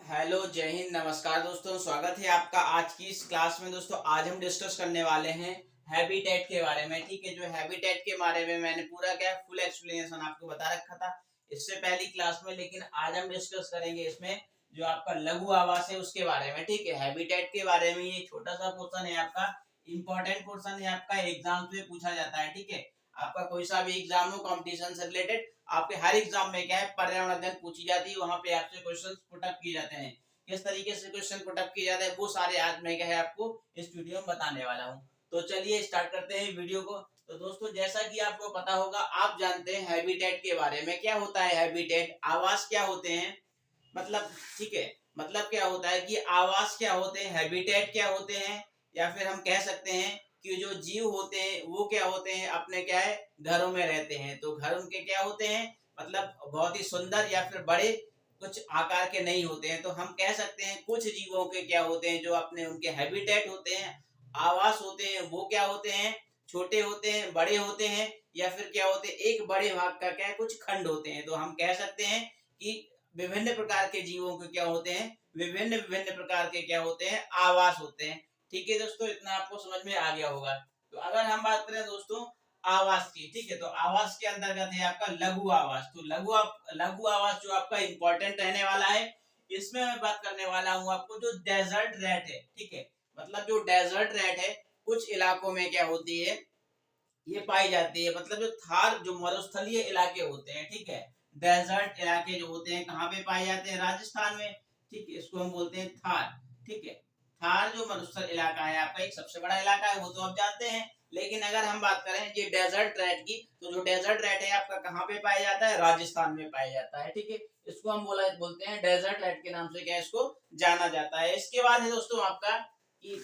Hello, जय हिंद, नमस्कार दोस्तों। स्वागत है आपका आज की इस क्लास में। दोस्तों आज हम डिस्कस करने वाले हैं हैबिटेट के बारे में। ठीक है, जो हैबिटेट के बारे में मैंने पूरा क्या फुल एक्सप्लेनेशन आपको बता रखा था इससे पहली क्लास में, लेकिन आज हम डिस्कस करेंगे इसमें जो आपका लघु आवास है उसके बारे में। ठीक है, हैबिटेट के बारे में ये छोटा सा पोर्शन है आपका, इंपॉर्टेंट पोर्शन है आपका, एग्जाम में पूछा जाता है। ठीक है, आपका कोई सा भी एग्जाम हो कंपटीशन से रिलेटेड, आपके हर एग्जाम में क्या है पर्यावरण अध्ययन पूछी जाती है, वहां पे आपसे क्वेश्चंस पुट अप किए जाते हैं। किस तरीके से क्वेश्चन पुट अप किए जाते हैं वो सारे आज मैं क्या है आपको इस वीडियो में बताने वाला हूँ। तो चलिए स्टार्ट करते हैं वीडियो को। तो दोस्तों जैसा कि आपको पता होगा, आप जानते हैं हैबिटेट के बारे में। क्या होता है हैबिटेट? आवास क्या होते हैं, मतलब ठीक है, मतलब क्या होता है कि आवास क्या होते हैं, हैबिटेट क्या होते हैं, या फिर हम कह सकते हैं कि जो जीव होते हैं वो क्या होते हैं, अपने क्या है घरों में रहते हैं। तो घर उनके क्या होते हैं, मतलब बहुत ही सुंदर या फिर बड़े कुछ आकार के नहीं होते हैं। तो हम कह सकते हैं कुछ जीवों के क्या होते हैं जो अपने उनके हैबिटेट होते हैं, आवास होते हैं, वो क्या होते हैं, छोटे होते हैं, बड़े होते हैं, या फिर क्या होते हैं एक बड़े भाग का क्या है कुछ खंड होते हैं। तो हम कह सकते हैं कि विभिन्न प्रकार के जीवों के क्या होते हैं, विभिन्न विभिन्न प्रकार के क्या होते हैं आवास होते हैं। ठीक है दोस्तों, इतना आपको समझ में आ गया होगा। तो अगर हम बात करें दोस्तों आवास की, ठीक है, तो आवास के अंतर्गत है आपका लघु आवास। तो लघु आवास जो आपका इंपॉर्टेंट रहने वाला है, इसमें मैं बात करने वाला हूँ आपको जो डेजर्ट रैट है। ठीक है, मतलब जो डेजर्ट रैट है कुछ इलाकों में क्या होती है ये पाई जाती है, मतलब जो थार जो मरुस्थलीय इलाके होते हैं, ठीक है, डेजर्ट इलाके जो होते हैं कहाँ पे पाए जाते हैं, राजस्थान में। ठीक है, इसको हम बोलते हैं थार। ठीक है, थार जो मरुस्थल इलाका है आपका एक सबसे बड़ा इलाका है, वो तो आप जानते हैं। लेकिन अगर हम बात करें ये डेजर्ट रैट की, तो जो डेजर्ट रैट है आपका कहाँ पे पाया जाता है, राजस्थान में पाया जाता है। ठीक है, इसको हम बोलते हैं डेजर्ट रैट के नाम से क्या इसको जाना जाता है। इसके बाद है दोस्तों आपका कि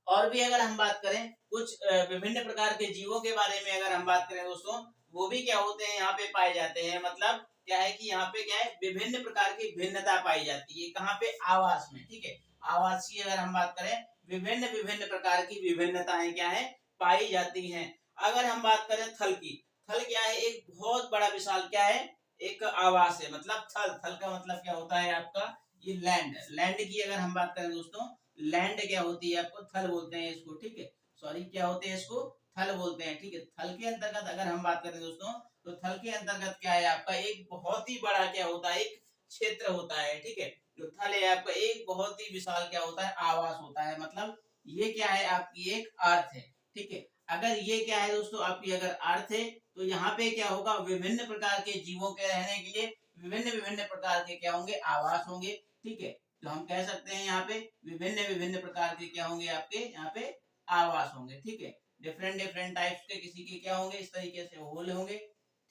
और भी अगर हम बात करें कुछ विभिन्न प्रकार के जीवों के बारे में, अगर हम बात करें दोस्तों, वो भी क्या होते हैं यहाँ पे पाए जाते हैं। मतलब क्या है कि यहाँ पे क्या है विभिन्न प्रकार की भिन्नता पाई जाती है, कहाँ पे, आवास में। ठीक है, आवास की अगर हम बात करें विभिन्न विभिन्न प्रकार की विभिन्नताएं क्या है पाई जाती हैं। अगर हम बात करें थल की, थल क्या है एक बहुत बड़ा विशाल क्या है एक आवास है। मतलब थल, थल का मतलब क्या होता है आपका ये लैंड। लैंड की अगर हम बात करें दोस्तों, लैंड क्या होती है आपको थल बोलते हैं इसको। ठीक है, सॉरी क्या होते हैं इसको थल बोलते हैं। ठीक है, थल के अंतर्गत अगर हम बात करें दोस्तों, तो थल के अंतर्गत क्या है आपका एक बहुत ही बड़ा क्या होता है एक क्षेत्र होता है। ठीक है, जो थल है आपका एक बहुत ही विशाल क्या होता है आवास होता है। मतलब ये क्या है आपकी एक अर्थ है। ठीक है, अगर ये क्या है दोस्तों आपकी अगर अर्थ है, तो यहाँ पे क्या होगा विभिन्न प्रकार के जीवों के रहने के लिए विभिन्न विभिन्न प्रकार के क्या होंगे आवास होंगे। ठीक है, तो हम कह सकते हैं यहाँ पे विभिन्न विभिन्न प्रकार के क्या होंगे आपके यहाँ पे आवास होंगे। ठीक है, डिफरेंट डिफरेंट टाइप्स के किसी के क्या होंगे इस तरीके से होल होंगे।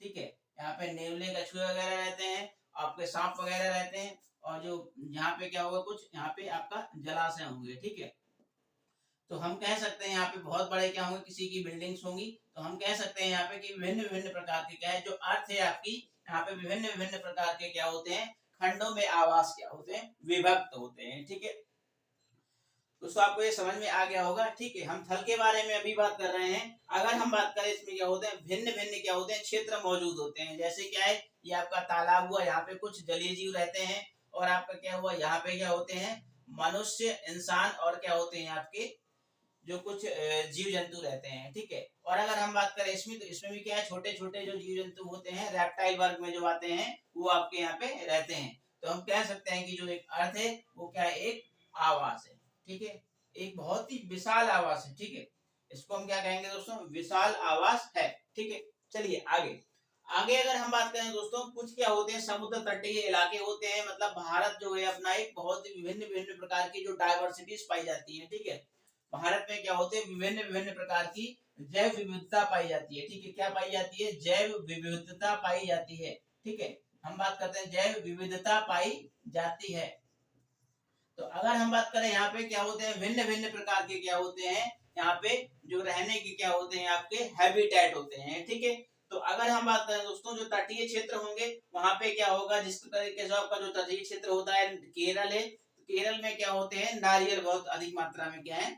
ठीक है, यहाँ पे नेवले कछुए वगैरह रहते हैं, आपके सांप वगैरह रहते हैं, और जो यहाँ पे क्या होगा कुछ यहाँ पे आपका जलाशय होंगे। ठीक है, तो हम कह सकते हैं यहाँ पे बहुत बड़े क्या होंगे किसी की बिल्डिंग्स होंगी। तो हम कह सकते हैं यहाँ पे कि विभिन्न विभिन्न प्रकार के क्या है जो अर्थ है आपकी, यहाँ पे विभिन्न विभिन्न प्रकार के क्या होते हैं खंडों में आवास क्या होते हैं विभक्त होते हैं। ठीक है, दोस्तों आपको ये समझ में आ गया होगा। ठीक है, हम थल के बारे में अभी बात कर रहे हैं। अगर हम बात करें इसमें क्या होते हैं भिन्न भिन्न क्या होते हैं क्षेत्र मौजूद होते हैं। जैसे क्या है ये आपका तालाब हुआ, यहाँ पे कुछ जलीय जीव रहते हैं, और आपका क्या हुआ यहाँ पे क्या होते हैं मनुष्य, इंसान, और क्या होते हैं आपके जो कुछ जीव जंतु रहते हैं। ठीक है, और अगर हम बात करें इसमें, तो इसमें भी क्या है छोटे छोटे जो जीव जंतु होते हैं रेप्टाइल वर्ग में जो आते हैं वो आपके यहाँ पे रहते हैं। तो हम कह सकते हैं कि जो एक अर्थ है वो क्या है एक आवास है। ठीक है, एक बहुत ही विशाल आवास है। ठीक है, इसको हम क्या कहेंगे दोस्तों विशाल आवास है। ठीक है, चलिए आगे आगे अगर हम बात करें दोस्तों, कुछ क्या होते हैं समुद्र तटीय इलाके होते हैं। मतलब भारत जो है अपना एक बहुत ही विभिन्न विभिन्न प्रकार की जो डायवर्सिटीज पाई जाती है। ठीक है, भारत में क्या होते हैं विभिन्न विभिन्न प्रकार की जैव विविधता पाई जाती है। ठीक है, क्या पाई जाती है जैव विविधता पाई जाती है। ठीक है, हम बात करते हैं जैव विविधता पाई जाती है। तो अगर हम बात करें यहाँ पे क्या होते हैं भिन्न भिन्न प्रकार के क्या होते हैं यहाँ पे जो रहने के क्या होते हैं आपके हैबिटेट होते हैं। ठीक है, तो अगर हम बात करें दोस्तों जो तटीय क्षेत्र होंगे वहां पे क्या होगा जिस तरीके से आपका जो तटीय क्षेत्र होता है केरल है, तो केरल में क्या होते हैं नारियल बहुत अधिक मात्रा में क्या है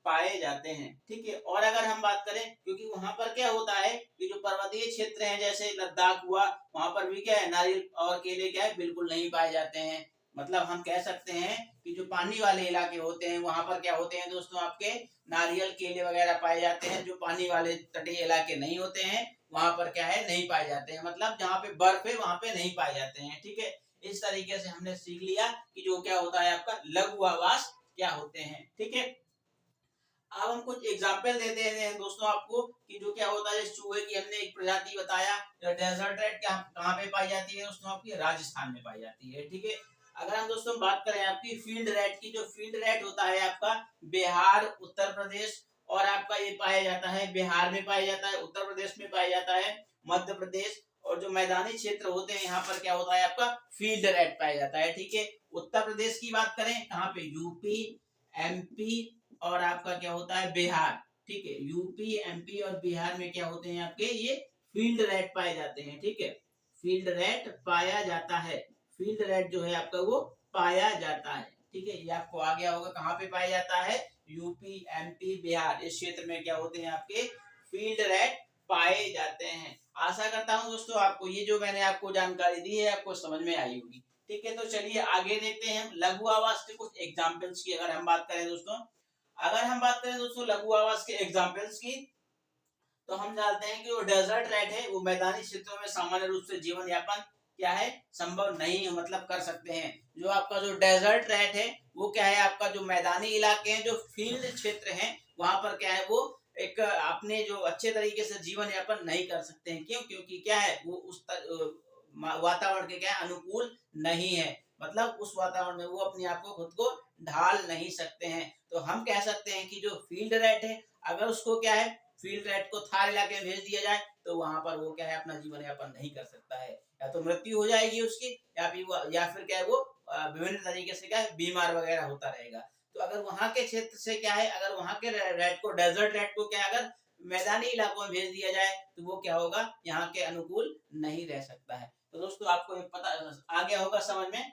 पाए जाते हैं। ठीक है, और अगर हम बात करें क्योंकि वहां पर क्या होता है कि जो पर्वतीय क्षेत्र है जैसे लद्दाख हुआ, वहां पर भी क्या है नारियल और केले क्या है बिल्कुल नहीं पाए जाते हैं। मतलब हम कह सकते हैं कि जो पानी वाले इलाके होते हैं वहां पर क्या होते हैं दोस्तों, आपके नारियल केले वगैरह पाए जाते हैं। जो पानी वाले तटीय इलाके नहीं होते हैं वहां पर क्या है, नहीं पाए जाते हैं। मतलब जहाँ पे बर्फ है वहां पे नहीं पाए जाते हैं। ठीक है, इस तरीके से हमने सीख लिया कि जो क्या होता है आपका लघु आवास क्या होते हैं। ठीक है, अब हम कुछ एग्जाम्पल देते हैं दोस्तों आपको कि जो क्या होता है। चूहे की हमने एक प्रजाति बताया। डेजर्ट रैट कहाँ पे पाई जाती है दोस्तों, आपकी राजस्थान में पाई जाती है। ठीक है, अगर हम दोस्तों बात करें आपकी फील्ड रैट की, जो फील्ड रैट होता है आपका बिहार, उत्तर प्रदेश और आपका ये पाया जाता है बिहार में पाया जाता है, उत्तर प्रदेश में पाया जाता है, मध्य प्रदेश। और जो मैदानी क्षेत्र होते हैं यहाँ पर क्या होता है आपका फील्ड रैट पाया जाता है। ठीक है, उत्तर प्रदेश की बात करें कहाँ पे, यूपी, एमपी और आपका क्या होता है बिहार। ठीक है, यूपी, एमपी और बिहार में क्या होते हैं आपके ये फील्ड रैट पाए जाते हैं। ठीक है, फील्ड रैट पाया जाता है। फील्ड रैट जो है आपका वो पाया जाता है। ठीक है, ये आपको आ गया होगा कहाँ पे पाया जाता है, यूपी, एमपी, बिहार, इस क्षेत्र में क्या होते हैं आपके फील्ड रैट पाए जाते हैं। आशा करता हूँ दोस्तों आपको ये जो मैंने आपको जानकारी दी है आपको समझ में आई होगी। ठीक है, तो चलिए आगे देखते हैं हम लघु आवास के कुछ एग्जाम्पल्स की। अगर हम बात करें दोस्तों, अगर हम बात करें दोस्तों लघु आवास के एग्जाम्पल्स की, तो हम जानते हैं कि वो डेजर्ट रैट है वो मैदानी क्षेत्रों में सामान्य रूप से जीवन यापन क्या है, संभव नहीं है, मतलब कर सकते हैं। जो आपका जो डेजर्ट रैट है वो क्या है, आपका जो मैदानी इलाके हैं, जो फील्ड क्षेत्र हैं, वहां पर क्या है वो एक अपने जो अच्छे तरीके से जीवन यापन नहीं कर सकते हैं। क्यों? क्योंकि क्या है वो उस वातावरण के क्या है अनुकूल नहीं है। मतलब उस वातावरण में वो अपने आप को खुद को ढाल नहीं सकते हैं। तो हम कह सकते हैं कि जो फील्ड रैट है, अगर उसको क्या है फील्ड रैट को थार इलाके में भेज दिया जाए तो वहां पर वो क्या है अपना जीवन यापन नहीं कर सकता है। या तो मृत्यु हो जाएगी उसकी, या फिर क्या है वो विभिन्न तरीके से क्या है बीमार वगैरह होता रहेगा। तो अगर वहां के क्षेत्र से क्या है, अगर वहां के रैट को, डेजर्ट रैट को क्या अगर मैदानी इलाकों में भेज दिया जाए तो वो क्या होगा, यहाँ के अनुकूल नहीं रह सकता है। तो दोस्तों आपको ये पता आ गया होगा समझ में।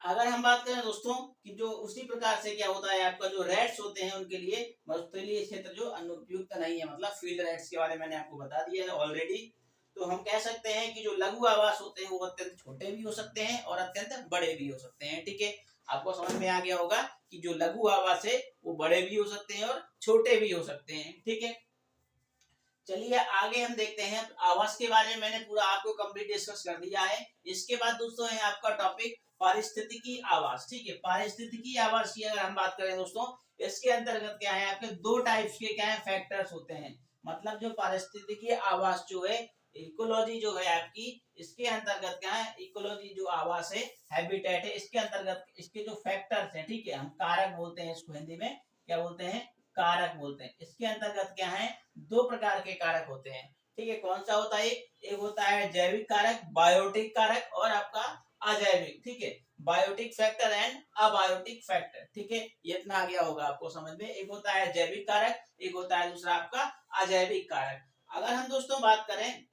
अगर हम बात करें दोस्तों कि जो उसी प्रकार से क्या होता है आपका जो रेट्स होते हैं उनके लिए मरुस्थलीय क्षेत्र जो अनुपयुक्त नहीं है, मतलब फील्ड रेट्स के बारे में मैंने आपको बता दिया है ऑलरेडी। तो हम कह सकते हैं कि जो लघु आवास होते हैं वो अत्यंत छोटे भी हो सकते हैं और अत्यंत बड़े भी हो सकते हैं। ठीक है, आपको समझ में आ गया होगा कि जो लघु आवास है वो बड़े भी हो सकते हैं और छोटे भी हो सकते हैं। ठीक है, चलिए आगे हम देखते हैं आवास के बारे में मैंने पूरा आपको कंप्लीट डिस्कस कर दिया है। इसके बाद दोस्तों है आपका टॉपिक पारिस्थितिकी आवास। ठीक है, पारिस्थितिकी आवास की अगर हम बात करें दोस्तों, इसके अंतर्गत क्या है आपके दो टाइप्स के क्या है फैक्टर्स होते हैं। मतलब जो पारिस्थितिकी आवास जो है, इकोलॉजी जो है आपकी, इसके अंतर्गत क्या है इकोलॉजी जो आवास है, हैबिटेट है, इसके अंतर्गत इसके जो फैक्टर्स हैं, ठीक है, हम कारक बोलते हैं इसको हिंदी में क्या बोलते हैं, कारक बोलते हैं। इसके अंतर्गत क्या है दो प्रकार के कारक होते हैं। ठीक है, कौन सा होता है, एक होता है जैविक कारक, बायोटिक कारक और आपका अजैविक। ठीक है, biotic factor and abiotic factor. ठीक है, ये इतना आ गया होगा आपको समझ में। एक होता है जैविक कारक, एक होता है दूसरा आपका अजैविक कारक। अगर हम दोस्तों बात करें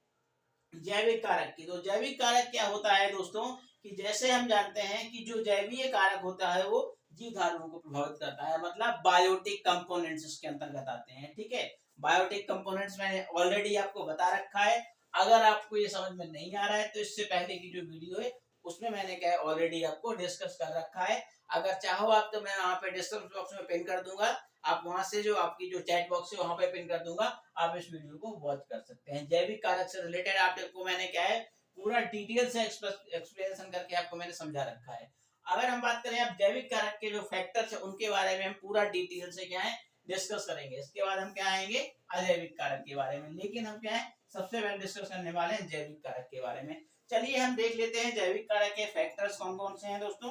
जैविक कारक की, तो जैविक कारक क्या होता है दोस्तों कि जैसे हम जानते हैं कि जो जैवीय कारक होता है वो जीव धारुओं को प्रभावित करता है, मतलब बायोटिक कंपोनेंट्स इसके अंतर्गत आते हैं। ठीक है, बायोटिक कंपोनेंट्स मैंने ऑलरेडी आपको बता रखा है। अगर आपको ये समझ में नहीं आ रहा है तो इससे पहले की जो वीडियो है उसमें मैंने क्या ऑलरेडी आपको डिस्कस कर रखा है। अगर चाहो आप तो मैं वहां पे डिस्क्रिप्शन बॉक्स में पिन कर दूंगा, आप वहां से जो आपकी जो चैट बॉक्स है वहां पे पिन कर दूंगा, आप इस वीडियो को वॉच कर सकते हैं। जैविक कारक से रिलेटेड आपको मैंने क्या है पूरा डिटेल से एक्सप्लेनेशन करके आपको मैंने समझा रखा है। अगर हम बात करें आप जैविक कारक के जो फैक्टर्स है उनके बारे में हम पूरा डिटेल से क्या है डिस्कस करेंगे। इसके बाद हम क्या आएंगे अजैविक कारक के बारे में, लेकिन हम क्या है सबसे पहले डिस्कस करने वाले हैं जैविक कारक के बारे में। चलिए हम देख लेते हैं जैविक कारक के फैक्टर्स कौन कौन से हैं दोस्तों।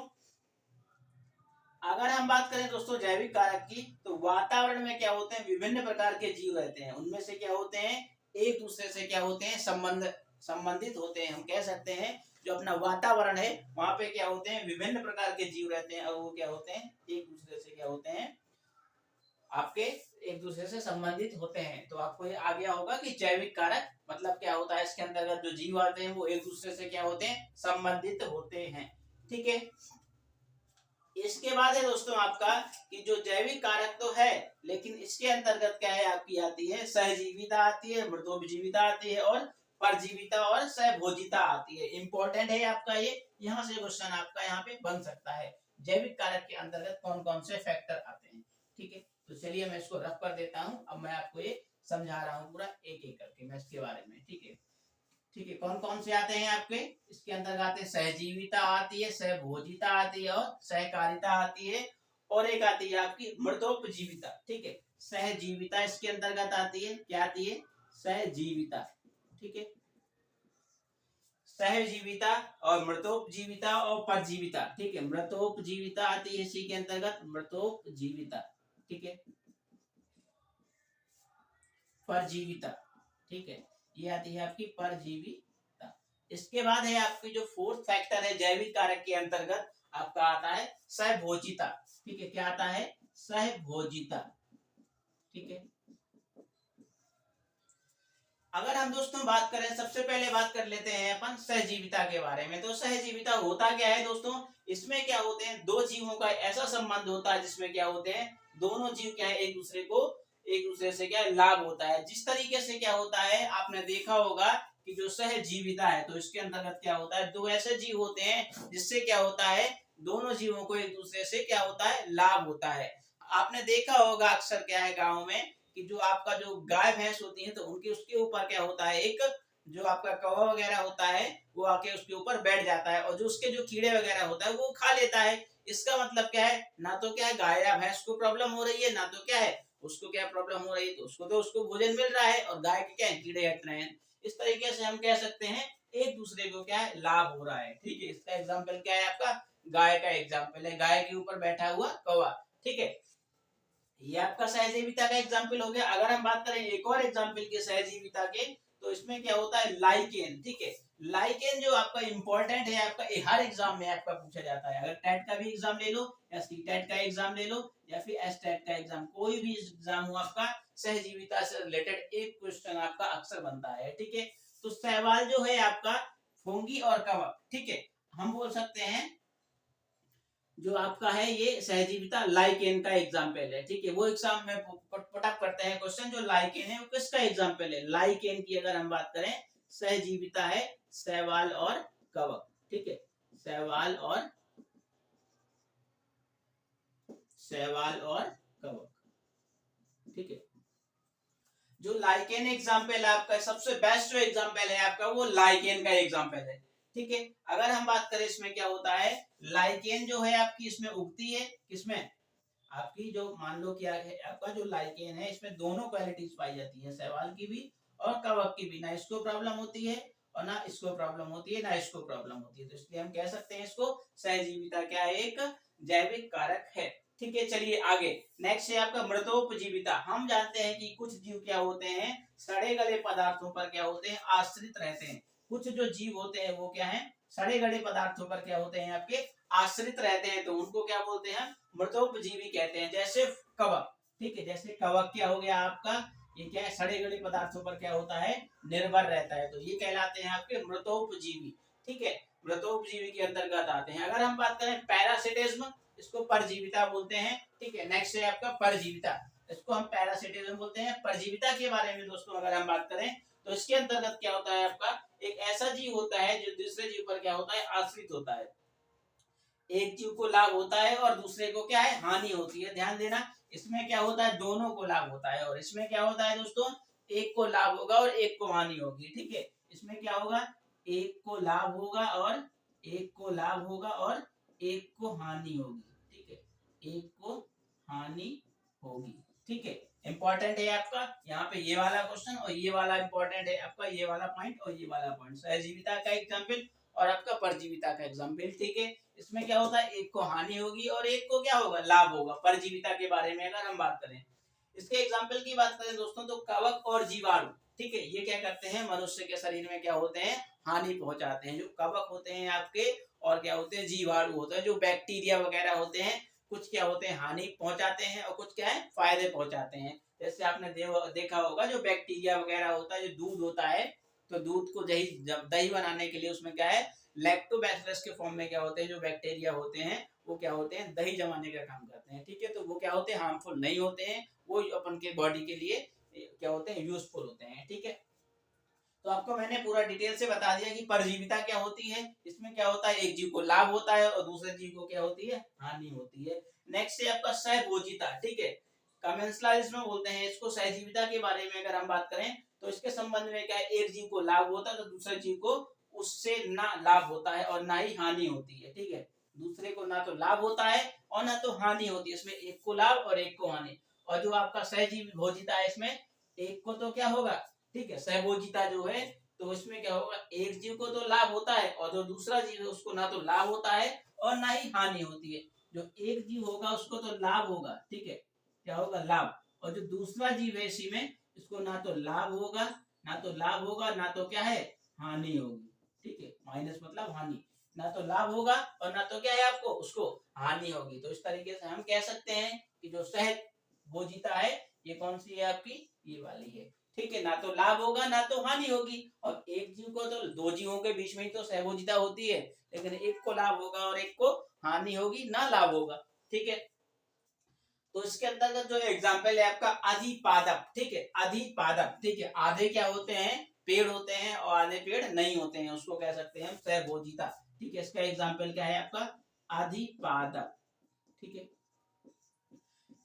अगर हम बात करें दोस्तों जैविक कारक की, तो वातावरण में क्या होते हैं विभिन्न प्रकार के जीव रहते हैं। उनमें से क्या होते हैं एक दूसरे से क्या होते हैं संबंधित होते हैं। हम कह सकते हैं जो अपना वातावरण है वहां पे क्या होते हैं विभिन्न प्रकार के जीव रहते हैं और वो क्या होते हैं एक दूसरे से क्या होते हैं आपके एक दूसरे से संबंधित होते हैं। तो आपको ये आ गया होगा कि जैविक कारक मतलब क्या होता है, इसके अंतर्गत जो जीव आते हैं वो एक दूसरे से क्या होते हैं संबंधित होते हैं। ठीक है, इसके बाद है दोस्तों आपका कि जो जैविक कारक तो है, लेकिन इसके अंतर्गत क्या है आपकी आती है सहजीविता आती है, मृदोपजीविता आती है और परजीविता और सहभोजिता आती है। इंपॉर्टेंट है आपका ये, यहाँ से क्वेश्चन आपका यहाँ पे बन सकता है। जैविक कारक के अंतर्गत कौन कौन से फैक्टर आते हैं, ठीक है। तो चलिए मैं इसको रफ कर देता हूँ। अब मैं आपको ये समझा रहा हूँ पूरा एक एक करके मैं इसके बारे में, ठीक है। ठीक है, कौन कौन से आते हैं आपके इसके अंतर्गत आते हैं, सहजीविता आती है, सहभोजिता आती है और सहकारिता आती है, और एक आती है आपकी मृतोपजीविता, ठीक है। सहजीविता इसके अंतर्गत आती है, क्या आती है, सहजीविता, ठीक है। सहजीविता और मृतोपजीविता और परजीविता, ठीक है। मृतोपजीविता आती है इसी के अंतर्गत, मृतोपजीविता, ठीक है। परजीविता, ठीक है, ये आती है आपकी परजीविता। इसके बाद है आपकी जो फोर्थ फैक्टर है जैविक कारक के अंतर्गत आपका आता है सहभोजिता, ठीक है। क्या आता है, सहभोजिता, ठीक है। अगर हम दोस्तों बात करें, सबसे पहले बात कर लेते हैं अपन सहजीविता के बारे में। तो सहजीविता होता क्या है दोस्तों, इसमें क्या होते हैं, दो जीवों का ऐसा संबंध होता है जिसमें क्या होते हैं, दोनों जीव क्या है एक दूसरे से क्या लाभ होता है। जिस तरीके से क्या होता है, आपने देखा होगा कि जो सहजीविता है तो इसके अंतर्गत क्या होता है, दो ऐसे जीव होते हैं जिससे क्या होता है, दोनों जीवों को एक दूसरे से क्या होता है, लाभ होता है। आपने देखा होगा अक्सर क्या है गाँव में कि जो आपका जो गाय भैंस होती है तो उनके उसके ऊपर क्या होता है, एक जो आपका कौवा वगैरह होता है वो आके उसके ऊपर बैठ जाता है और जो उसके जो कीड़े वगैरह होता है वो खा लेता है। इसका मतलब क्या है, ना तो क्या है गाय या भैंस को प्रॉब्लम हो रही है, ना तो क्या है उसको क्या प्रॉब्लम हो रही है, तो उसको भोजन मिल रहा है और गाय के क्या है कीड़े हट रहे हैं। इस तरीके से हम कह सकते हैं एक दूसरे को क्या है लाभ हो रहा है, ठीक है। इसका एग्जाम्पल क्या है आपका, गाय का एग्जाम्पल है, गाय के ऊपर बैठा हुआ कौवा, ठीक है। ये आपका सहजीविता का एग्जाम्पल हो गया। अगर हम बात करें एक और एग्जाम्पल के सहजीविता के, तो इसमें क्या होता है लाइकेन, ठीक है। लाइकेन जो आपका इंपॉर्टेंट है, आपका हर एग्जाम में आपका पूछा जाता है। अगर टेट का भी एग्जाम ले लो या सी टेट का एग्जाम ले लो या फिर एस टेट का एग्जाम, कोई भी एग्जाम हो आपका सहजीविता से रिलेटेड एक क्वेश्चन आपका अक्सर बनता है, ठीक है। तो सवाल जो है आपका फुंगी और कवक, ठीक है। हम बोल सकते हैं जो आपका है ये सहजीविता लाइकेन का एग्जाम्पल है, ठीक है। वो एग्जाम में पुटअप करते हैं क्वेश्चन, जो लाइकेन है वो किसका एग्जाम्पल है, लाइकेन की अगर हम बात करें, सहजीविता है शैवाल और कवक, ठीक है। शैवाल और कवक, ठीक है। जो लाइकेन एग्जाम्पल है आपका, सबसे बेस्ट जो एग्जाम्पल है आपका वो लाइकेन का एग्जाम्पल है, ठीक है। अगर हम बात करें इसमें क्या होता है, लाइकेन जो है आपकी इसमें उगती है किसमें, आपकी जो मान लो क्या है आपका जो लाइकेन है इसमें दोनों क्वालिटीज पाई जाती है, शैवाल की भी और कवक की भी। ना इसको प्रॉब्लम होती है और ना इसको प्रॉब्लम होती है, ना इसको प्रॉब्लम होती है। तो इसलिए हम कह सकते हैं इसको सहजीविता क्या है, एक जैविक कारक है, ठीक है। चलिए आगे, नेक्स्ट है आपका मृतोपजीविता। हम जानते हैं कि कुछ जीव क्या होते हैं, सड़े गले पदार्थों पर क्या होते हैं, आश्रित रहते हैं। कुछ जो जीव होते हैं वो क्या है, सड़े गले पदार्थों पर क्या होते हैं आपके आश्रित रहते हैं, तो उनको क्या बोलते हैं, मृतोपजीवी कहते हैं। जैसे कवक, ठीक है, जैसे कवक क्या हो गया आपका, ये क्या है सड़े गले पदार्थों पर क्या होता है, निर्भर रहता है, तो ये कहलाते हैं आपके मृतोपजीवी, ठीक है। मृतोपजीवी के अंतर्गत आते हैं। अगर हम बात करें पैरासिटिज्म, इसको परजीविता बोलते हैं, ठीक है। नेक्स्ट है आपका परजीविता, इसको हम पैरासिटिज्म बोलते हैं। परजीविता के बारे में दोस्तों अगर हम बात करें तो इसके अंतर्गत क्या होता है आपका, एक ऐसा जीव होता है जो दूसरे जीव पर क्या होता है, आश्रित होता है। एक जीव को लाभ होता है और दूसरे को क्या है, हानि होती है। ध्यान देना, इसमें क्या होता है, दोनों को लाभ होता है, और इसमें क्या होता है दोस्तों, एक को लाभ होगा और एक को हानि होगी, ठीक है। इसमें क्या होगा, एक को लाभ होगा और एक को हानि होगी, ठीक है, एक को हानि होगी, ठीक है। इंपॉर्टेंट है आपका यहाँ पे ये वाला क्वेश्चन, और ये वाला इंपॉर्टेंट है आपका, ये वाला पॉइंट और ये वाला पॉइंट, सहजीविता का एग्जाम्पल और आपका परजीविता का एग्जाम्पल, ठीक है। इसमें क्या होता है, एक को हानि होगी और एक को क्या होगा, लाभ होगा। परजीविता के बारे में अगर हम बात करें, इसके एग्जाम्पल की बात करें दोस्तों, तो कवक और जीवाणु, ठीक है, ये क्या करते हैं, मनुष्य के शरीर में क्या होते हैं, हानि पहुंचाते हैं। जो कवक होते हैं आपके और क्या होते हैं, जीवाणु होते हैं, जो बैक्टीरिया वगैरह होते हैं, कुछ क्या होते हैं, हानि पहुंचाते हैं और कुछ क्या है, फायदे पहुंचाते हैं। जैसे आपने देखा होगा जो बैक्टीरिया वगैरह होता है, जो दूध होता है, तो दूध को दही बनाने के लिए उसमें क्या है, लैक्टोबैसिलस के फॉर्म में क्या होते हैं, जो बैक्टीरिया होते हैं वो क्या होते हैं, दही जमाने का काम करते हैं, ठीक है। तो वो क्या होते हैं, हार्मफुल नहीं होते हैं, वो अपन के बॉडी के लिए क्या होते हैं, यूजफुल होते हैं, ठीक है। तो आपको मैंने पूरा डिटेल से बता दिया कि परजीविता क्या होती है। इसमें क्या होता है, एक जीव को लाभ होता है और दूसरे जीव को क्या होती है, हानि होती है। नेक्स्ट है आपका सहभोजिता, ठीक है, कमेंसलाइज्ड में बोलते हैं इसको। सहजीविता के बारे में अगर हम बात करें तो इसके संबंध में क्या है, एक जीव को लाभ होता है तो दूसरे जीव को उससे ना लाभ होता है और ना ही हानि होती है, ठीक है। दूसरे को ना तो लाभ होता है और ना तो हानि होती है, इसमें एक को लाभ और एक को हानि। और जो आपका सहजीवी भोजिता है इसमें एक को तो क्या होगा, ठीक है, सहभोजिता जो है तो इसमें क्या होगा, एक जीव को तो लाभ होता है और जो दूसरा जीव है उसको ना तो लाभ होता है और ना ही हानि होती है। जो एक जीव होगा उसको तो लाभ होगा, ठीक है, क्या होगा, लाभ। और जो दूसरा जीव है इसी में, इसको ना तो लाभ होगा, ना तो लाभ होगा, ना तो क्या है, हानि होगी, ठीक है। माइनस मतलब हानि, ना तो लाभ होगा और ना तो क्या है आपको उसको हानि होगी। तो इस तरीके से हम कह सकते हैं कि जो सहज भोजिता है ये कौन सी है आपकी, ये वाली है, ठीक है। ना तो लाभ होगा ना तो हानि होगी। और एक जीव को तो, दो जीवों के बीच में ही तो सहभोजिता होती है, लेकिन एक को लाभ होगा और एक को हानि होगी, ना लाभ होगा, ठीक है। तो इसके अंतर्गत जो एग्जाम्पल है आपका अधिपादप, ठीक है, अधिपादप, ठीक है। आधे क्या होते हैं, पेड़ होते हैं और आधे पेड़ नहीं होते हैं, उसको कह सकते हैं सहभोजिता, ठीक है। इसका एग्जाम्पल क्या है आपका, अधिपादप, ठीक है।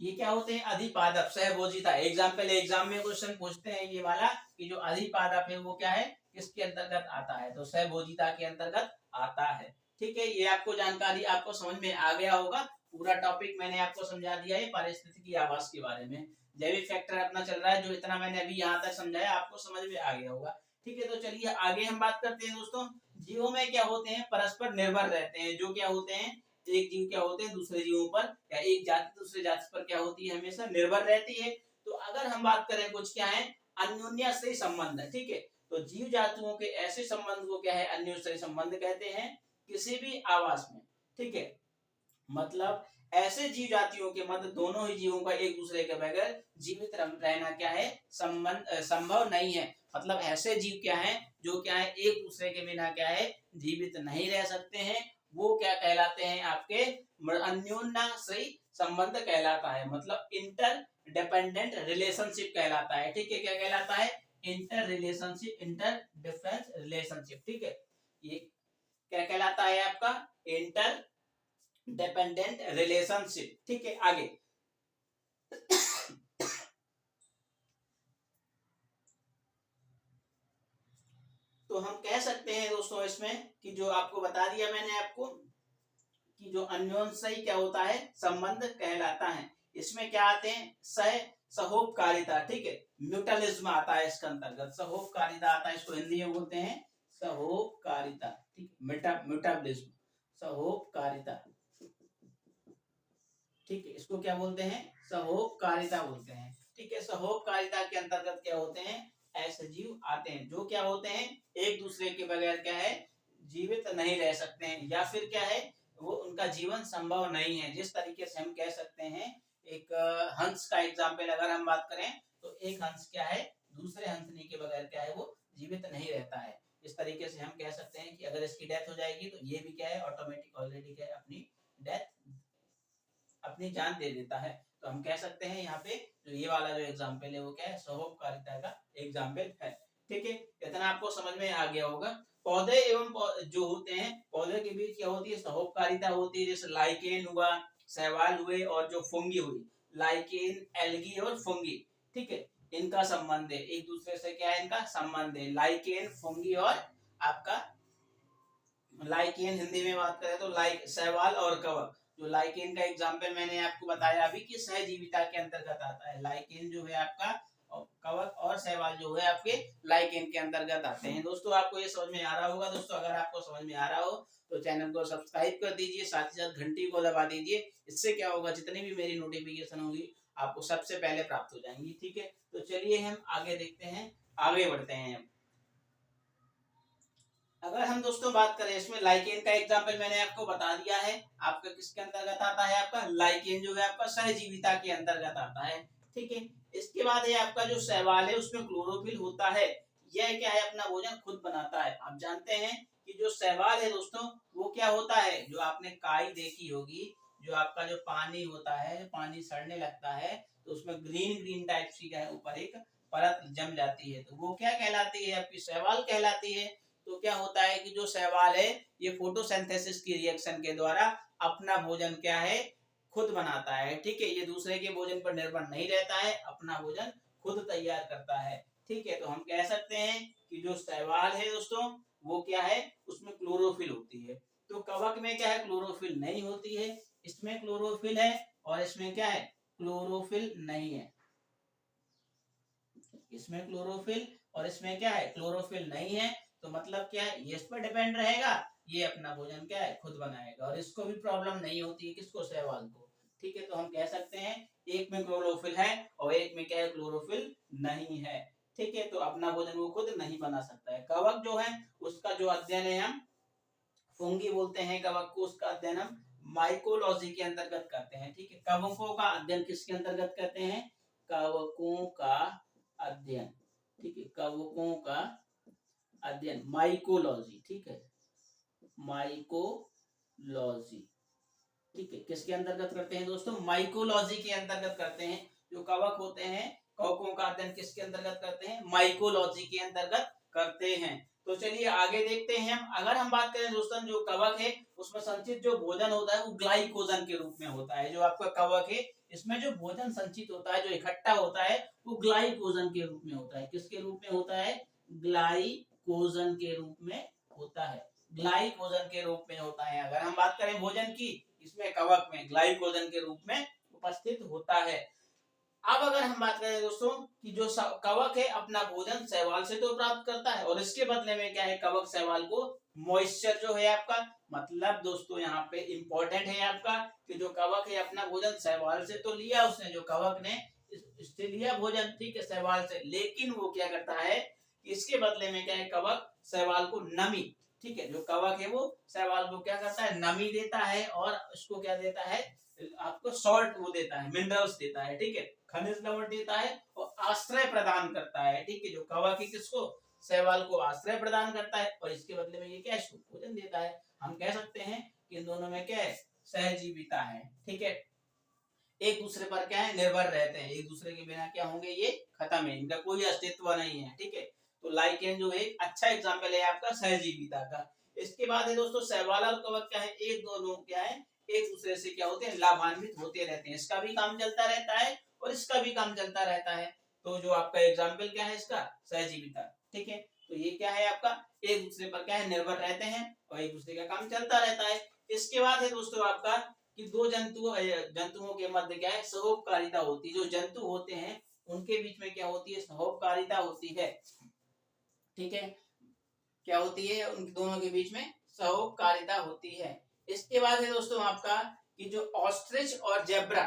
ये क्या होते हैं, अधिपादप, सहभोजिता। एग्जाम्पल एग्जाम में क्वेश्चन पूछते हैं ये वाला कि जो अधिपादप है वो क्या है, किसके अंतर्गत आता है, तो सहभोजिता के अंतर्गत आता है, ठीक है। ये आपको जानकारी आपको समझ में आ गया होगा। पूरा टॉपिक मैंने आपको समझा दिया है पारिस्थितिकी आवास के बारे में। जैविक फैक्टर अपना चल रहा है, जो इतना मैंने अभी यहाँ तक समझाया आपको समझ में आ गया होगा, ठीक है। तो चलिए आगे हम बात करते हैं दोस्तों। जीवों में क्या होते हैं, परस्पर निर्भर रहते हैं, जो क्या होते हैं, एक जीव क्या होते हैं दूसरे जीवों पर, या एक जाति दूसरे जाति पर क्या होती है, हमेशा निर्भर रहती है। तो अगर हम बात करें कुछ क्या है, अन्योन्याश्रयी संबंध, ठीक है। तो जीव जातियों के ऐसे संबंध को क्या है, अन्योन्याश्रयी संबंध कहते हैं किसी भी आवास में, ठीक है। मतलब ऐसे जीव जातियों के मध्य दोनों ही जीवों का एक दूसरे के बगैर जीवित रहना क्या है, संबंध संभव नहीं है। मतलब ऐसे जीव क्या है, जो क्या है एक दूसरे के बिना क्या है, जीवित नहीं रह सकते हैं। वो क्या कहलाते हैं आपके, अन्योन्याश्रयी संबंध कहलाता है, मतलब इंटर डिपेंडेंट रिलेशनशिप कहलाता है, ठीक है। क्या कहलाता है, inter relationship, inter difference relationship, ठीक है। ये क्या कहलाता है आपका, इंटर डिपेंडेंट रिलेशनशिप, ठीक है। आगे तो हम कह सकते हैं दोस्तों इसमें कि जो आपको बता दिया मैंने आपको कि जो अन्योन्याश्रयी क्या होता है, संबंध कहलाता है। इसमें क्या आते हैं, सहोपकारिता, ठीक है, म्यूटलिज्म आता है इसके अंतर्गत, सहोपकारिता आता है, इसको हिंदी में बोलते हैं सहोपकारिता, ठीक, म्यूटलिज्म, सहोपकारिता, ठीक है। इसको क्या बोलते हैं, सहोपकारिता बोलते हैं, ठीक है। सहोपकारिता के अंतर्गत क्या होते हैं, ऐसे जीव आते हैं जो क्या होते हैं, एक दूसरे के बगैर क्या है, जीवित नहीं रह सकते हैं, या फिर क्या है, वो उनका जीवन संभव नहीं है। जिस तरीके से हम कह सकते हैं, एक हंस का एग्जाम्पल अगर हम बात करें तो एक हंस क्या है, दूसरे हंसनी के बगैर क्या है, वो जीवित नहीं रहता है। इस तरीके से हम कह सकते हैं कि अगर इसकी डेथ हो जाएगी तो ये भी क्या है, ऑटोमेटिक ऑलरेडी क्या है, अपनी डेथ, अपनी जान दे देता है। तो हम कह सकते हैं यहाँ पे जो ये वाला जो एग्जाम्पल है वो क्या है, सहोपकारिता का एग्जाम्पल है, ठीक है। इतना आपको समझ में आ गया होगा। पौधे एवं जो होते हैं, पौधे के बीच क्या होती है, सहोपकारिता होती है। जैसे लाइकेन हुआ, शैवाल हुए और जो फंगी हुई, लाइकेन, एल्गी और फंगी, ठीक है, इनका संबंध है, एक दूसरे से क्या है, इनका संबंध है, लाइकेन, फंगी और आपका लाइकेन हिंदी में बात करें तो लाइक, शैवाल और कवक। जो लाइकेन का एग्जांपल मैंने आपको बताया अभी कि सहजीविता के अंतर्गत आता है, लाइकेन जो है आपका, और कवक और शैवाल जो है आपके लाइकेन के अंतर्गत आते हैं। दोस्तों आपको ये समझ में आ रहा होगा। दोस्तों अगर आपको समझ में आ रहा हो तो चैनल को सब्सक्राइब कर दीजिए, साथ ही साथ घंटी को दबा दीजिए। इससे क्या होगा, जितनी भी मेरी नोटिफिकेशन होगी आपको सबसे पहले प्राप्त हो जाएंगी, ठीक है। तो चलिए हम आगे देखते हैं, आगे बढ़ते हैं। अगर हम दोस्तों बात करें इसमें, लाइकेन का एग्जांपल मैंने आपको बता दिया है, आपका किसके अंतर्गत आता है, आपका लाइकेन जो है आपका सहजीविता के अंतर्गत आता है, ठीक है। इसके बाद है आपका जो शैवाल है, उसमें क्लोरोफिल होता है। यह क्या है, अपना भोजन खुद बनाता है। आप जानते हैं कि जो शैवाल है दोस्तों, वो क्या होता है, जो आपने काई देखी होगी, जो आपका जो पानी होता है, पानी सड़ने लगता है तो उसमें ग्रीन ग्रीन टाइप सी क्या है, ऊपर एक परत जम जाती है तो वो क्या कहलाती है, आपकी शैवाल कहलाती है। तो क्या होता है कि जो शैवाल है ये फोटोसिंथेसिस की रिएक्शन के द्वारा अपना भोजन क्या है, खुद बनाता है। ठीक है, ये दूसरे के भोजन पर निर्भर नहीं रहता है, अपना भोजन खुद तैयार करता है। ठीक है, तो हम कह सकते हैं कि जो शैवाल है दोस्तों वो क्या है, उसमें क्लोरोफिल होती है। तो कवक में क्या है, क्लोरोफिल नहीं होती है। इसमें क्लोरोफिल है और इसमें क्या है, क्लोरोफिल नहीं है। इसमें क्लोरोफिल और इसमें क्या है, क्लोरोफिल नहीं है। तो मतलब क्या है, ये इस पर डिपेंड रहेगा, ये अपना भोजन क्या है, खुद बनाएगा और इसको भी प्रॉब्लम नहीं होती है, किसको, शैवाल को। ठीक है, तो हम कह सकते हैं एक में क्लोरोफिल है और एक में क्या है, क्लोरोफिल नहीं है। ठीक है, तो अपना भोजन वो खुद नहीं बना सकता है। कवक जो है उसका जो अध्ययन है हम फंगी बोलते हैं कवक को, उसका अध्ययन हम माइकोलॉजी के अंतर्गत करते हैं। ठीक है, कवकों का अध्ययन किसके अंतर्गत करते हैं, कवकों का अध्ययन। ठीक है, कवकों का अध्ययन माइकोलॉजी। ठीक है, माइकोलॉजी। ठीक है, किसके अंतर्गत करते हैं दोस्तों, माइकोलॉजी के अंतर्गत करते हैं। जो कवक होते हैं, कवकों का अध्ययन किसके अंतर्गत करते हैं, माइकोलॉजी के अंतर्गत करते हैं। तो चलिए आगे देखते हैं हम। अगर हम बात करें दोस्तों, जो कवक है उसमें संचित जो भोजन होता है वो ग्लाइकोजन के रूप में होता है। जो आपका कवक है इसमें जो भोजन संचित होता है, जो इकट्ठा होता है, वो ग्लाइकोजन के रूप में होता है। किसके रूप में होता है, ग्लाइकोजन के रूप में होता है। ग्लाइकोजन के रूप में होता है। अगर हम बात करें भोजन की, इसमें कवक में ग्लाइकोजन के रूप में उपस्थित होता है। अब अगर हम बात करें दोस्तों कि जो कवक है अपना भोजन शैवाल से तो प्राप्त करता है और इसके बदले में क्या है, कवक शैवाल को मॉइस्चर जो है आपका, मतलब दोस्तों यहाँ पे इंपॉर्टेंट है आपका कि जो कवक है अपना भोजन शैवाल से तो लिया उसने, जो कवक ने इससे लिया भोजन, ठीक है, शैवाल से, लेकिन वो क्या करता है, इसके बदले में क्या है, कवक शैवाल को नमी, ठीक है, जो कवक है वो शैवाल को क्या करता है, नमी देता है और उसको क्या देता है, आपको सॉल्ट वो देता है, मिनरल्स देता है। ठीक है, खनिज लवण देता है और आश्रय प्रदान करता है। ठीक है, जो कवक है किसको, शैवाल को आश्रय प्रदान करता है और इसके बदले में ये क्या है, भोजन देता है। हम कह सकते हैं कि इन दोनों में क्या है, सहजीविता है। ठीक है, एक दूसरे पर क्या है, निर्भर रहते हैं, एक दूसरे के बिना क्या होंगे, ये खत्म है, इनका कोई अस्तित्व नहीं है। ठीक है, तो लाइकेन जो एक अच्छा एग्जाम्पल है आपका सहजीविता का। इसके बाद है दोस्तों शैवाल और कवक क्या है, एक दोनों क्या है, एक दूसरे से क्या होते हैं, लाभान्वित होते रहते हैं। इसका भी काम चलता रहता है और इसका भी काम चलता रहता है। तो जो आपका एग्जाम्पल क्या है इसका, सहजीविता। ठीक है, तो ये क्या है आपका, एक दूसरे पर क्या है, निर्भर रहते हैं और एक दूसरे का काम चलता रहता है। इसके बाद है दोस्तों आपका कि दो जंतुओं के मध्य क्या है, सहोपकारिता होती है। जो जंतु होते हैं उनके बीच में क्या होती है, सहोपकारिता होती है। ठीक है, क्या होती है, उन दोनों के बीच में सहोपकारिता होती है। इसके बाद है दोस्तों आपका कि जो ऑस्ट्रिच और जेब्रा,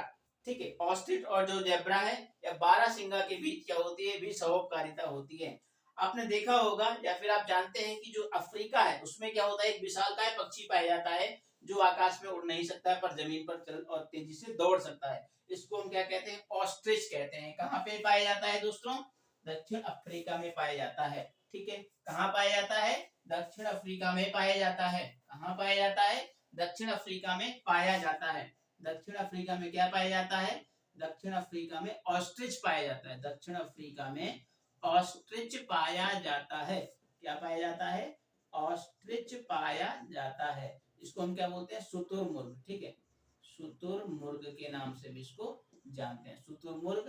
ठीक है, ऑस्ट्रिच और जो जेब्रा है या बारहसिंगा के बीच क्या होती है, भी सहोपकारिता होती है। आपने देखा होगा या फिर आप जानते हैं कि जो अफ्रीका है उसमें क्या होता है, एक विशालकाय पक्षी पाया जाता है जो आकाश में उड़ नहीं सकता है पर जमीन पर चल और तेजी से दौड़ सकता है। इसको हम क्या कहते हैं, ऑस्ट्रिच कहते हैं। कहाँ पे पाया जाता है दोस्तों, दक्षिण अफ्रीका में पाया जाता है। ठीक है, कहाँ पाया जाता है, दक्षिण अफ्रीका में पाया जाता है। कहाँ पाया जाता है, दक्षिण अफ्रीका में पाया जाता है। दक्षिण अफ्रीका में क्या पाया जाता है, दक्षिण अफ्रीका में ऑस्ट्रिच पाया जाता है। दक्षिण अफ्रीका में ऑस्ट्रिच पाया जाता है। क्या पाया जाता है, ऑस्ट्रिच पाया जाता है। इसको हम क्या बोलते हैं, शुतुरमुर्ग। ठीक है, शुतुरमुर्ग के नाम से भी इसको जानते हैं, शुतुरमुर्ग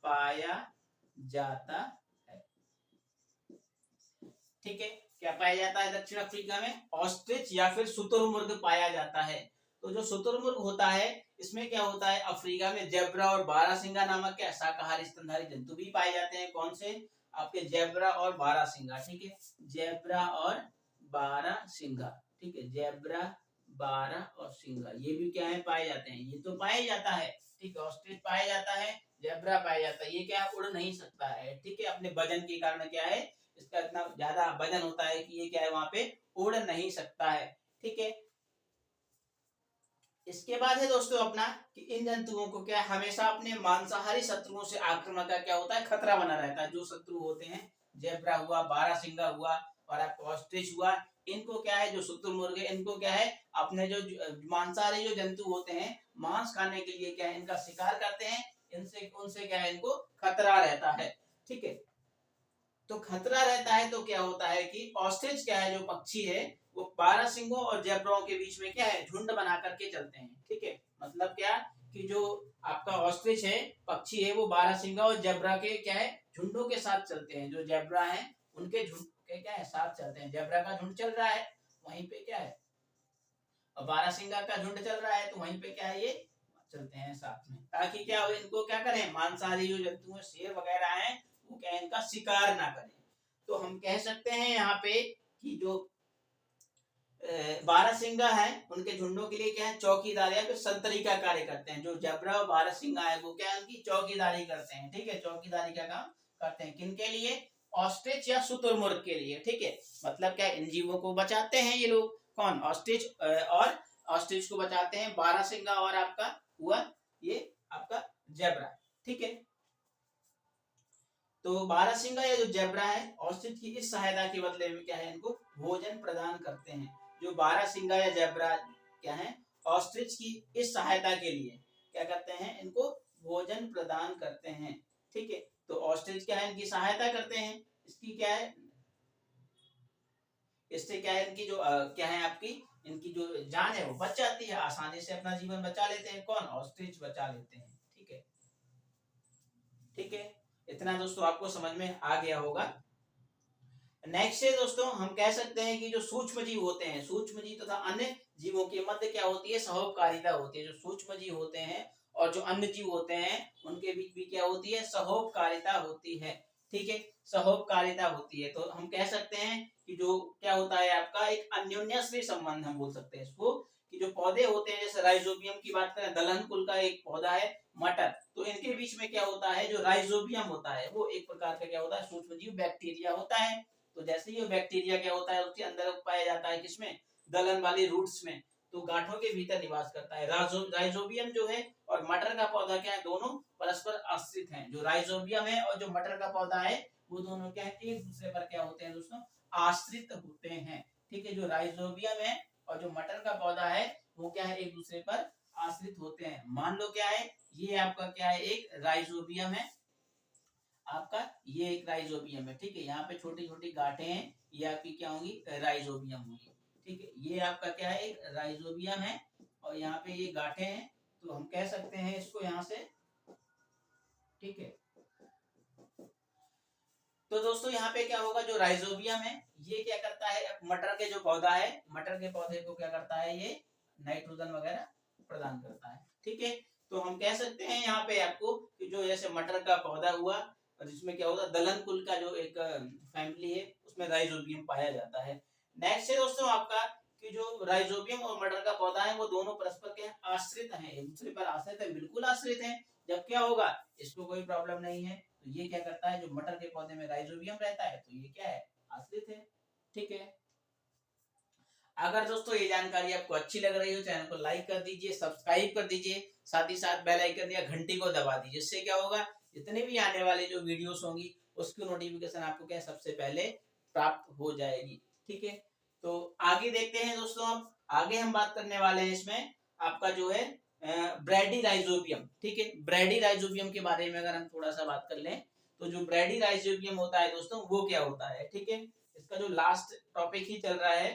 पाया जाता है। ठीक है, क्या पाया जाता है दक्षिण अफ्रीका में, ऑस्ट्रिच या फिर शुतुरमुर्ग पाया जाता है। तो जो शुतुरमुर्ग होता है इसमें क्या होता है, अफ्रीका में जेब्रा और बारहसिंगा नामक क्या शाकाहारी स्तनधारी जंतु भी पाए जाते हैं। कौन से, आपके जेब्रा और बारहसिंगा। ठीक है, जेब्रा और बारहसिंगा। ठीक है, जेब्रा, बारह और सिंगा, ये भी क्या है, पाए जाते हैं। ये तो पाया जाता है, ठीक है, ऑस्ट्रिच पाया जाता है, जेब्रा पाया जाता है। ये क्या है, उड़ नहीं सकता है। ठीक है, अपने वजन के कारण क्या है, इसका इतना ज्यादा वजन होता है कि ये क्या है, वहां पे उड़ नहीं सकता है। ठीक है, इसके बाद है दोस्तों अपना कि इन जंतुओं को क्या हमेशा अपने मांसाहारी शत्रुओं से आक्रमण का क्या होता है, खतरा बना रहता है। जो शत्रु होते हैं, जेब्रा हुआ, बारहसिंगा हुआ और आपको ऑस्ट्रिच हुआ, इनको क्या है, जो शुतुरमुर्ग है इनको क्या है, अपने जो मांसाहारी जो जंतु होते हैं मांस खाने के लिए क्या है, इनका शिकार करते हैं। इनसे उनसे क्या है, इनको खतरा रहता है। ठीक है। तो खतरा रहता है तो क्या होता है कि ऑस्ट्रिच क्या है, जो पक्षी है वो बारहसिंगों और जेब्राओं के बीच में क्या है, झुंड बना करके चलते हैं। ठीक है, मतलब क्या कि जो आपका ऑस्ट्रिच है, पक्षी है, वो बारहसिंगा और जेब्रा के क्या है, झुंडों के साथ चलते हैं। जो जेब्रा है उनके झुंड के क्या है, साथ चलते हैं। जेब्रा का झुंड चल रहा है, वहीं पे क्या है, और बारहसिंगा का झुंड चल रहा है, तो वहीं पे क्या है, ये चलते हैं साथ में, ताकि क्या हो, इनको क्या करें, मांसाहारी जो जंतु है, शेर वगैरह हैं, वो क्या है, इनका शिकार ना करें। तो हम कह सकते हैं यहाँ पे कि जो बारहसिंगा है, उनके झुंडों के लिए क्या है, चौकीदार या फिर संतरी का कार्य करते हैं। जो जबरा और बारहसिंगा है वो क्या है, उनकी चौकीदारी करते हैं। ठीक है, चौकीदारी का काम करते हैं। किनके लिए, ऑस्ट्रिच या शुतुरमुर्ग के लिए। ठीक है, मतलब क्या, इन जीवों को बचाते हैं ये लोग। कौन, ऑस्ट्रिच, और ऑस्ट्रिच को बचाते हैं बारहसिंगा और आपका हुआ ये आपका जेब्रा। ठीक है, तो बारहसिंगा या जो जेब्रा है, ऑस्ट्रिच की इस सहायता के बदले में क्या है, इनको भोजन प्रदान करते हैं। जो बारहसिंगा या जेब्रा क्या है, ऑस्ट्रिच की इस सहायता के लिए क्या करते हैं, इनको भोजन प्रदान करते हैं। ठीक है, तो ऑस्ट्रिच क्या है, इनकी सहायता करते हैं। इसकी क्या है, इससे क्या है, इनकी जो क्या है आपकी, इनकी जो जान है वो बच जाती है, आसानी से अपना जीवन बचा लेते हैं। कौन, ऑस्ट्रिच बचा लेते हैं। ठीक है, ठीक है, इतना दोस्तों आपको समझ में आ गया होगा। नेक्स्ट है दोस्तों, हम कह सकते हैं कि जो सूक्ष्म जीव होते हैं, सूक्ष्म जीव तथा अन्य जीवों के मध्य क्या होती है, सहोपकारिता होती है। जो सूक्ष्म जीव होते हैं और जो अन्य जीव होते हैं, उनके बीच भी क्या होती है, सहोपकारिता होती है। ठीक है, सहोपकारिता होती है। तो हम कह सकते हैं कि जो क्या होता है आपका, एक अन्योन्याश्रय संबंध हम बोल सकते हैं इसको, कि जो पौधे होते हैं, जैसे राइजोबियम की बात करें, दलहन कुल का एक पौधा है मटर, तो इनके बीच में क्या होता है, जो राइजोबियम होता है, वो एक प्रकार का क्या होता है, सूक्ष्म जीव बैक्टीरिया होता है। तो जैसे ही बैक्टीरिया क्या होता है, उसके अंदर पाया जाता है, किसमें, दलहन वाली रूट्स में, तो गांठों के भीतर निवास करता है। राइजोबियम जो है और मटर का पौधा क्या है, दोनों परस्पर आश्रित हैं। जो राइजोबियम है और जो मटर का पौधा है, वो दोनों क्या है, एक दूसरे पर क्या होते हैं दोस्तों, आश्रित होते हैं। ठीक है, जो राइजोबियम है और जो मटर का पौधा है, वो क्या है, एक दूसरे पर आश्रित होते हैं। मान लो क्या है, ये आपका क्या है, एक राइजोबियम है आपका, ये एक राइजोबियम है। ठीक है, यहाँ पे छोटी छोटी गांठें हैं, ये आपकी क्या होंगी, राइजोबियम होंगी। ठीक है, ये आपका क्या है, एक राइजोबियम है और यहाँ पे ये गांठें हैं, तो हम कह सकते हैं इसको यहाँ से। ठीक है, तो दोस्तों यहाँ पे क्या होगा, जो राइजोबियम है, ये क्या करता है, मटर के जो पौधा है, मटर के पौधे को क्या करता है, ये नाइट्रोजन वगैरह प्रदान करता है। ठीक है, तो हम कह सकते हैं यहाँ पे आपको कि जो जैसे मटर का पौधा हुआ, और जिसमें क्या होता है, दलहन कुल का जो एक फैमिली है, उसमें राइजोबियम पाया जाता है। नेक्स्ट है दोस्तों आपका कि जो राइजोबियम और मटर का पौधा है, वो दोनों परस्पर के आश्रित हैं, एक दूसरे पर आश्रित है, बिल्कुल आश्रित हैं। जब क्या होगा, इसको कोई प्रॉब्लम नहीं है, तो ये क्या करता है, जो मटर के पौधे में राइजोबियम रहता है, तो ये क्या है, आश्रित है। ठीक है, अगर दोस्तों ये जानकारी आपको अच्छी लग रही हो, चैनल को लाइक कर दीजिए, सब्सक्राइब कर दीजिए, साथ ही साथ बेल आइकन या घंटी को दबा दीजिए। इससे क्या होगा, जितने भी आने वाले जो वीडियोस होंगी, उसकी नोटिफिकेशन आपको क्या सबसे पहले प्राप्त हो जाएगी। ठीक है, तो आगे देखते हैं दोस्तों। अब आगे हम बात करने वाले हैं इसमें आपका जो है ब्रैडी राइजोबियम। ठीक है, ब्रैडी राइजोबियम के बारे में अगर हम थोड़ा सा बात कर लें, तो जो ब्रैडी राइजोबियम होता है दोस्तों, वो क्या होता है। ठीक है, इसका जो लास्ट टॉपिक ही चल रहा है,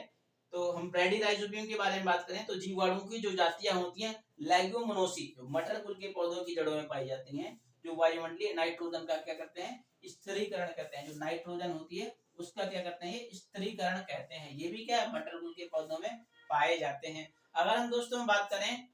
तो हम ब्रैडी राइजोबियम के बारे में बात करें, तो जीवाणु की जो जातियां होती हैं, लेग्यूमिनोसी, जो मटर कुल के पौधों की जड़ों में पाई जाती हैं, जो वायुमंडलीय नाइट्रोजन का क्या करते हैं, स्थिरीकरण करते हैं। जो नाइट्रोजन होती है, उसका क्या करते हैं, स्थिरीकरण कहते हैं। ये भी क्या है, मटर कुल के पौधों में पाए जाते हैं। अगर हम दोस्तों बात करें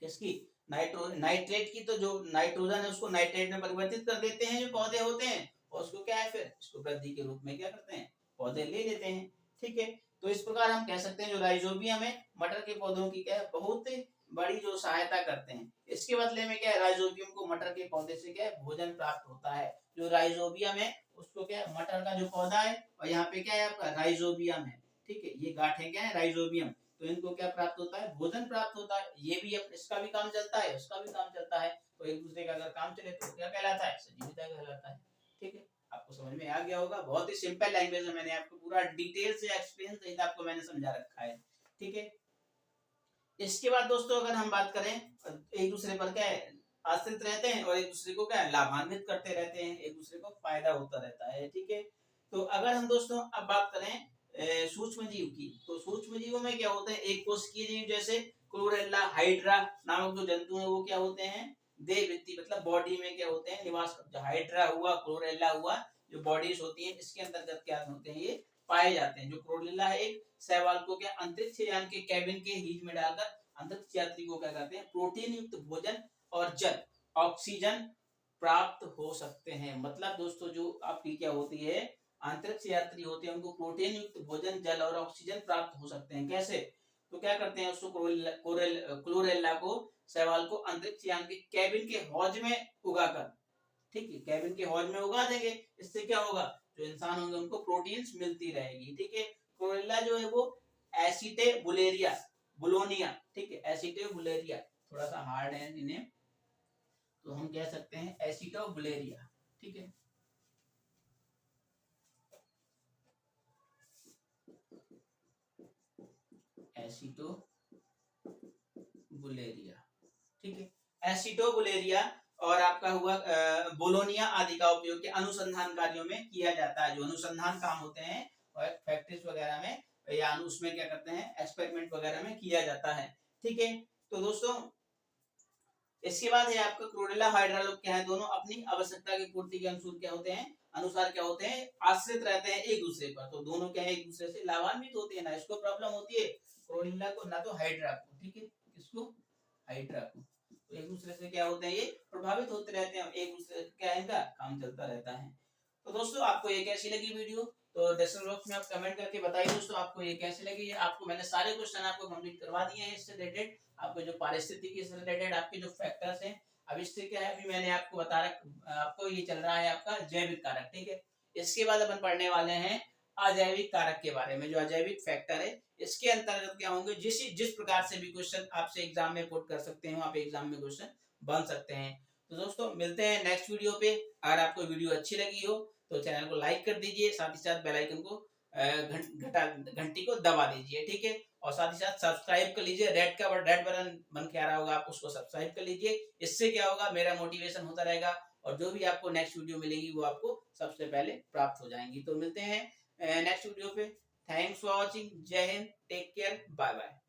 किसकी, नाइट्रेट की, तो जो नाइट्रोजन है उसको नाइट्रेट में परिवर्तित कर देते हैं जो पौधे होते हैं, और उसको क्या है, फिर इसको वृद्धि के रूप में क्या करते हैं, पौधे ले लेते हैं। ठीक है, तो इस प्रकार हम कह सकते हैं जो राइजोबियम है, मटर के पौधों की क्या है, बहुत बड़ी जो सहायता करते हैं। इसके बदले में क्या है, राइजोबियम को मटर के पौधे से क्या है, भोजन प्राप्त होता है। जो राइजोबियम है, उसको क्या है, मटर का जो पौधा है, और यहाँ पे क्या है आपका राइजोबियम है। ठीक है, ये गांठें क्या है, राइजोबियम, तो इनको क्या प्राप्त होता है, भोजन प्राप्त होता है। ये भी इसका भी काम चलता है, उसका भी काम चलता है, तो एक दूसरे का अगर काम चले तो क्या कहलाता है, सजीविता कहलाता है। ठीक है, आपको समझ में आ गया होगा, बहुत ही सिंपल लैंग्वेज में मैंने आपको पूरा डिटेल से एक्सप्लेन सहित आपको मैंने समझा रखा है। ठीक है, इसके बाद दोस्तों अगर हम बात करें, एक दूसरे पर क्या है, आश्रित रहते हैं और एक दूसरे को क्या है लाभान्वित करते रहते हैं, एक दूसरे को फायदा होता रहता है। ठीक है, तो अगर हम दोस्तों अब बात करें सूक्ष्म जीव की, तो सूक्ष्म जीवों में क्या होते हैं, एक कोशिकीय जीव जैसे क्लोरेला, हाइड्रा नामक जो जंतु हैं वो क्या होते हैं, देहवृत्ति मतलब बॉडी में क्या होते हैं निवास करते हैं। हाइड्रा हुआ, क्लोरेला हुआ, जो बॉडीज होती हैं इसके अंतर्गत क्या होते हैं ये पाए जाते हैं। जो क्लोरेला है एक शैवाल को क्या अंतरिक्ष यान के कैबिन के हीट में डालकर अंतरिक्ष यात्री को क्या करते हैं प्रोटीन युक्त भोजन और जल ऑक्सीजन प्राप्त हो सकते हैं। मतलब दोस्तों जो आपकी क्या होती है अंतरिक्ष यात्री होते हैं उनको प्रोटीन युक्त भोजन, जल और ऑक्सीजन प्राप्त हो सकते हैं। कैसे, तो क्या करते हैं उसको क्लोरेला को शैवाल को अंतरिक्ष यान के कैबिन के हौज में उगाकर, ठीक है कैबिन के हौज में उगा देंगे। इससे क्या होगा, जो इंसान होंगे उनको प्रोटीन्स मिलती रहेगी। ठीक है, क्लोरेला जो है वो एसिटे बुलेरिया बुलोनिया, ठीक है एसिटे बुलेरिया, थोड़ा सा हार्ड है इन्हें, तो हम कह सकते हैं एसिटो बुलेरिया। ठीक है, एसिटो बुलेरिया, ठीक है एसिटो बुलेरिया। और आपका हुआ बोलोनिया आदि का उपयोग के अनुसंधान कार्यों में किया जाता है। जो अनुसंधान काम होते हैं फैक्ट्रीज वगैरह में या उसमें क्या करते हैं एक्सपेरिमेंट वगैरह में किया जाता है। ठीक है, तो दोस्तों इसके बाद है आपका क्लोरेला हाइड्रा लोग क्या है दोनों अपनी आवश्यकता की पूर्ति के अनुसार क्या होते हैं आश्रित रहते हैं एक दूसरे पर। तो दोनों क्या है एक दूसरे से लाभान्वित होते हैं, ना इसको प्रॉब्लम होती है क्लोरेला को ना तो हाइड्रा को। ठीक है, किसको, हाइड्रा को। तो एक दूसरे से क्या होते हैं ये प्रभावित होते रहते हैं, एक दूसरे से क्या इनका काम चलता रहता है। तो दोस्तों आपको ये कैसी लगी वीडियो, तो डिस्क्रिप्शन बॉक्स में आप कमेंट करके बताइए दोस्तों आपको ये कैसे लगी। आपको मैंने सारे क्वेश्चन आपको कंप्लीट करवा दिए हैं इससे रिलेटेड, आपको जो पारिस्थितिकी से रिलेटेड आपके जो फैक्टर्स हैं। अब इससे क्या है अभी मैंने आपको बता रखा, आपको ये चल रहा है आपका जैविक कारक। ठीक है, इसके बाद अपन पढ़ने वाले हैं अजैविक कारक के बारे में। जो अजैविक फैक्टर है इसके अंतर्गत क्या होंगे, जिस प्रकार से भी क्वेश्चन आपसे एग्जाम में पुट कर सकते हैं आप एग्जाम में क्वेश्चन बन सकते हैं। तो दोस्तों मिलते हैं नेक्स्ट वीडियो पे। अगर आपको वीडियो अच्छी लगी हो तो चैनल को लाइक कर दीजिए, साथ ही साथ बेल आइकन को घंटी को दबा दीजिए। ठीक है, और साथ ही साथ सब्सक्राइब कर लीजिए, रेड बटन बन के आ रहा होगा आप उसको सब्सक्राइब कर लीजिए। इससे क्या होगा मेरा मोटिवेशन होता रहेगा और जो भी आपको नेक्स्ट वीडियो मिलेगी वो आपको सबसे पहले प्राप्त हो जाएंगी। तो मिलते हैं नेक्स्ट वीडियो पे। थैंक्स फॉर वॉचिंग, जय हिंद, टेक केयर, बाय बाय।